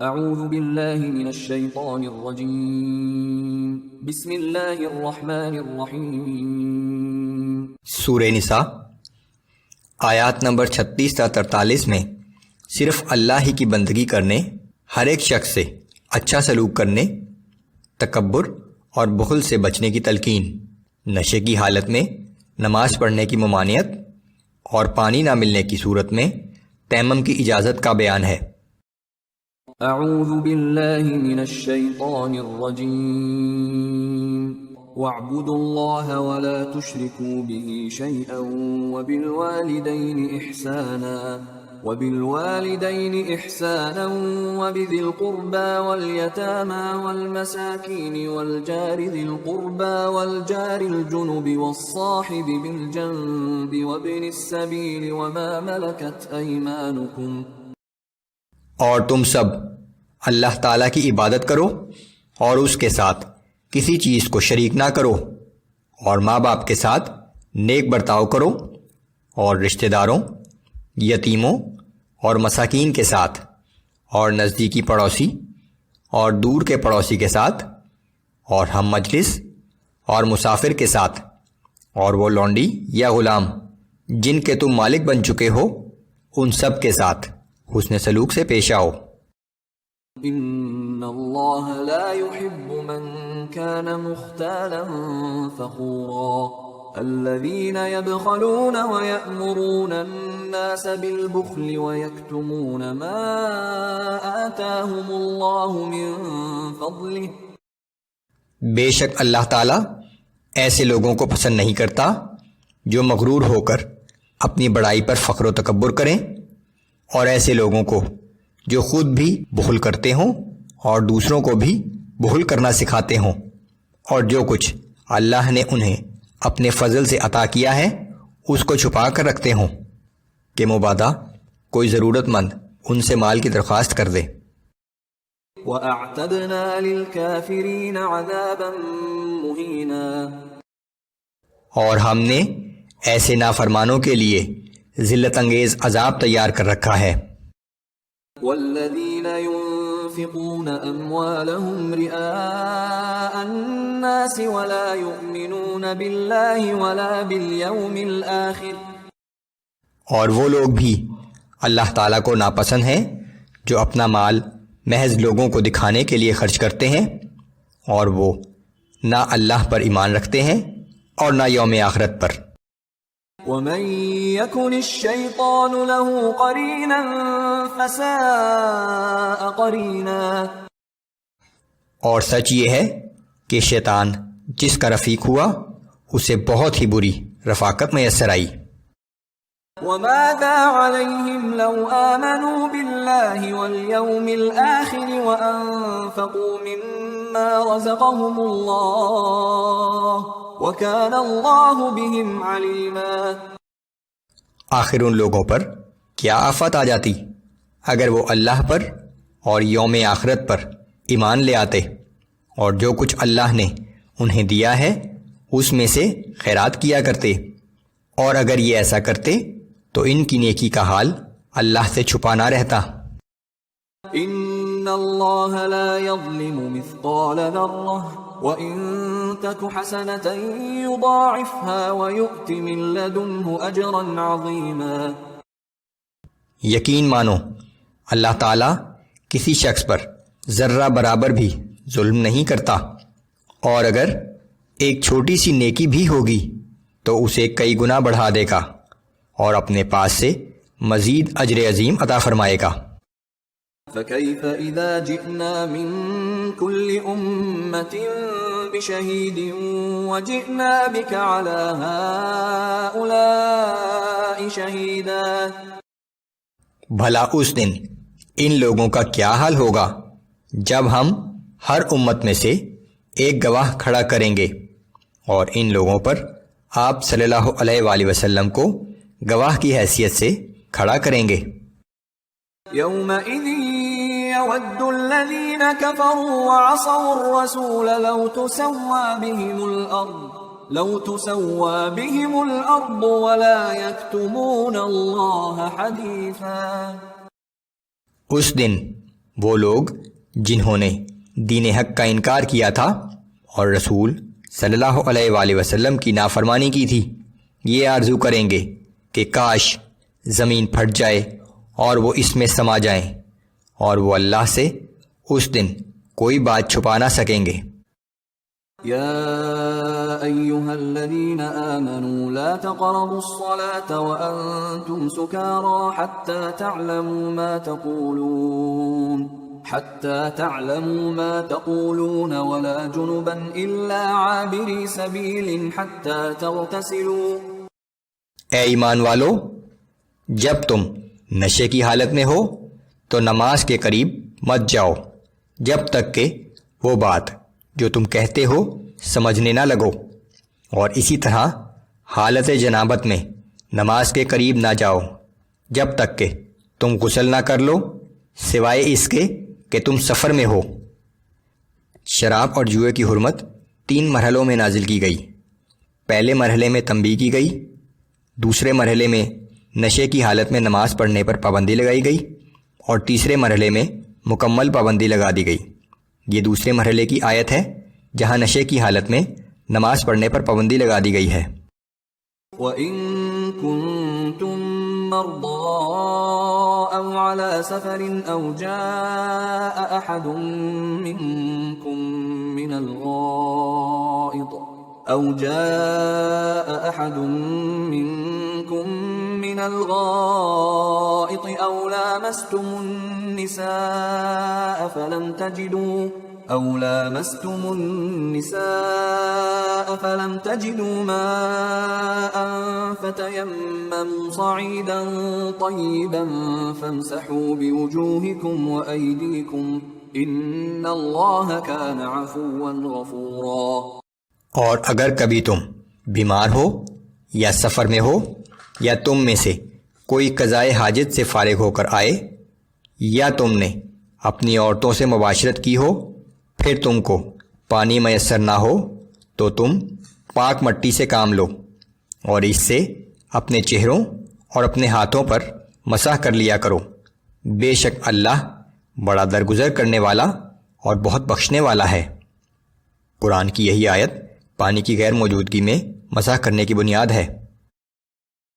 اعوذ باللہ من الشیطان الرجیم بسم اللہ الرحمن الرحیم۔ سورہ نساء آیات نمبر 36 تا 43 میں صرف اللہ ہی کی بندگی کرنے، ہر ایک شخص سے اچھا سلوک کرنے، تکبر اور بخل سے بچنے کی تلقین، نشے کی حالت میں نماز پڑھنے کی ممانعت اور پانی نہ ملنے کی صورت میں تیمم کی اجازت کا بیان ہے۔ اعوذ باللہ من الشیطان الرجیم واعبدوا اللہ ولا تشرکوا به شیئا وبالوالدین احسانا وبذی القربى واليتامى والمساکین والجار ذی القربى والجار الجنب والصاحب بالجنب وابن السبیل وما ملکت ایمانکم۔ اور تم سب اللہ تعالیٰ کی عبادت کرو اور اس کے ساتھ کسی چیز کو شریک نہ کرو، اور ماں باپ کے ساتھ نیک برتاؤ کرو، اور رشتہ داروں، یتیموں اور مساکین کے ساتھ، اور نزدیکی پڑوسی اور دور کے پڑوسی کے ساتھ، اور ہم مجلس اور مسافر کے ساتھ، اور وہ لونڈی یا غلام جن کے تم مالک بن چکے ہو، ان سب کے ساتھ حسن سلوک سے پیش آؤ۔ ان اللہ لا يحب من كان مختالا فخورا الذين يبخلون ويأمرون الناس بالبخل ويكتمون ما آتاهم الله من فضله۔ بے شک اللہ تعالیٰ ایسے لوگوں کو پسند نہیں کرتا جو مغرور ہو کر اپنی بڑائی پر فخر و تکبر کریں، اور ایسے لوگوں کو جو خود بھی بخل کرتے ہوں اور دوسروں کو بھی بخل کرنا سکھاتے ہوں، اور جو کچھ اللہ نے انہیں اپنے فضل سے عطا کیا ہے اس کو چھپا کر رکھتے ہوں کہ مبادا کوئی ضرورت مند ان سے مال کی درخواست کر دے۔ وَأَعْتَدْنَا لِلْكَافِرِينَ عَذَابًا مُهِينًا۔ اور ہم نے ایسے نافرمانوں کے لیے ذلت انگیز عذاب تیار کر رکھا ہے۔ والذین ينفقون اموالهم رئاء الناس ولا يؤمنون بالله ولا باليوم الآخر۔ اور وہ لوگ بھی اللہ تعالیٰ کو ناپسند ہیں جو اپنا مال محض لوگوں کو دکھانے کے لیے خرچ کرتے ہیں، اور وہ نہ اللہ پر ایمان رکھتے ہیں اور نہ یوم آخرت پر۔ وَمَن يَكُنِ الشَّيْطَانُ لَهُ قَرِينًا فَسَاءَ قَرِينًا۔ اور سچ یہ ہے کہ شیطان جس کا رفیق ہوا اسے بہت ہی بری رفاقت میسر آئی۔ وَمَاذَا عَلَيْهِمْ لَوْ آمَنُوا بِاللَّهِ وَالْيَوْمِ الْآخِرِ وَأَنفَقُوا مِمَّا رَزَقَهُمُ اللَّهُ وَكَانَ اللَّهُ بِهِمْ عَلِيمًا۔ آخر ان لوگوں پر کیا آفت آ جاتی اگر وہ اللہ پر اور یوم آخرت پر ایمان لے آتے، اور جو کچھ اللہ نے انہیں دیا ہے اس میں سے خیرات کیا کرتے، اور اگر یہ ایسا کرتے تو ان کی نیکی کا حال اللہ سے چھپا نہ رہتا۔ ان اللہ لا یظلم مثقال ذرہ وَإِن تَكُ حَسَنَةً يُضَاعِفْهَا وَيُؤْتِ مِن لَّدُنْهُ أَجْرًا عَظِيمًا۔ یقین مانو اللہ تعالیٰ کسی شخص پر ذرہ برابر بھی ظلم نہیں کرتا، اور اگر ایک چھوٹی سی نیکی بھی ہوگی تو اسے کئی گنا بڑھا دے گا اور اپنے پاس سے مزید اجر عظیم عطا فرمائے گا۔ فَكَيْفَ إِذَا جِئْنَا مِن كُلِّ أُمَّةٍ بِشَهِيدٍ وَجِئْنَا بِكَ عَلَى هَؤُلَاءِ شَهِيدًا۔ بھلا اس دن ان لوگوں کا کیا حال ہوگا جب ہم ہر امت میں سے ایک گواہ کھڑا کریں گے، اور ان لوگوں پر آپ صلی اللہ علیہ وآلہ وسلم کو گواہ کی حیثیت سے کھڑا کریں گے۔ يَوْمَئِذٍ يَوَدُّ الَّذِينَ كَفَرُوا وَعَصَوُا الرَّسُولَ لَوْ تُسَوَّى بِهِمُ الْأَرْضُ وَلَا يَكْتُمُونَ اللَّهَ حَدِيثًا۔ اس دن وہ لوگ جنہوں نے دین حق کا انکار کیا تھا اور رسول صلی اللہ علیہ وآلہ وسلم کی نافرمانی کی تھی، یہ آرزو کریں گے کہ کاش زمین پھٹ جائے اور وہ اس میں سما جائیں، اور وہ اللہ سے اس دن کوئی بات چھپا نہ سکیں گے۔ يا أيها الذين آمنوا لا تقربوا الصلاة وأنتم سكارى حتى تعلموا ما تقولون ولا جنبا إلا عابري سبيل حتى تغتسلوا۔ اے ایمان والو، جب تم نشے کی حالت میں ہو تو نماز کے قریب مت جاؤ جب تک کہ وہ بات جو تم کہتے ہو سمجھنے نہ لگو، اور اسی طرح حالت جنابت میں نماز کے قریب نہ جاؤ جب تک کہ تم غسل نہ کر لو، سوائے اس کے کہ تم سفر میں ہو۔ شراب اور جوئے کی حرمت 3 مرحلوں میں نازل کی گئی۔ پہلے مرحلے میں تنبیہ کی گئی، دوسرے مرحلے میں نشے کی حالت میں نماز پڑھنے پر پابندی لگائی گئی، اور تیسرے مرحلے میں مکمل پابندی لگا دی گئی۔ یہ دوسرے مرحلے کی آیت ہے جہاں نشے کی حالت میں نماز پڑھنے پر پابندی لگا دی گئی ہے۔ وَإِن كُنتُم مَّرْضَىٰ أَوْ عَلَىٰ سَفَرٍ أَوْ جَاءَ أَحَدٌ مِّنكُم من الغائط أو لامستم النساء فلم تجدوا ماء فتيمموا صعيدا طيبا فامسحوا بوجوهكم وأيديكم إن الله كان عفوا غفورا۔ اور اگر کبھی تم بیمار ہو یا سفر میں ہو، یا تم میں سے کوئی قضائے حاجت سے فارغ ہو کر آئے، یا تم نے اپنی عورتوں سے مباشرت کی ہو، پھر تم کو پانی میسر نہ ہو، تو تم پاک مٹی سے کام لو اور اس سے اپنے چہروں اور اپنے ہاتھوں پر مسح کر لیا کرو، بے شک اللہ بڑا درگزر کرنے والا اور بہت بخشنے والا ہے۔ قرآن کی یہی آیت پانی کی غیر موجودگی میں مسح کرنے کی بنیاد ہے۔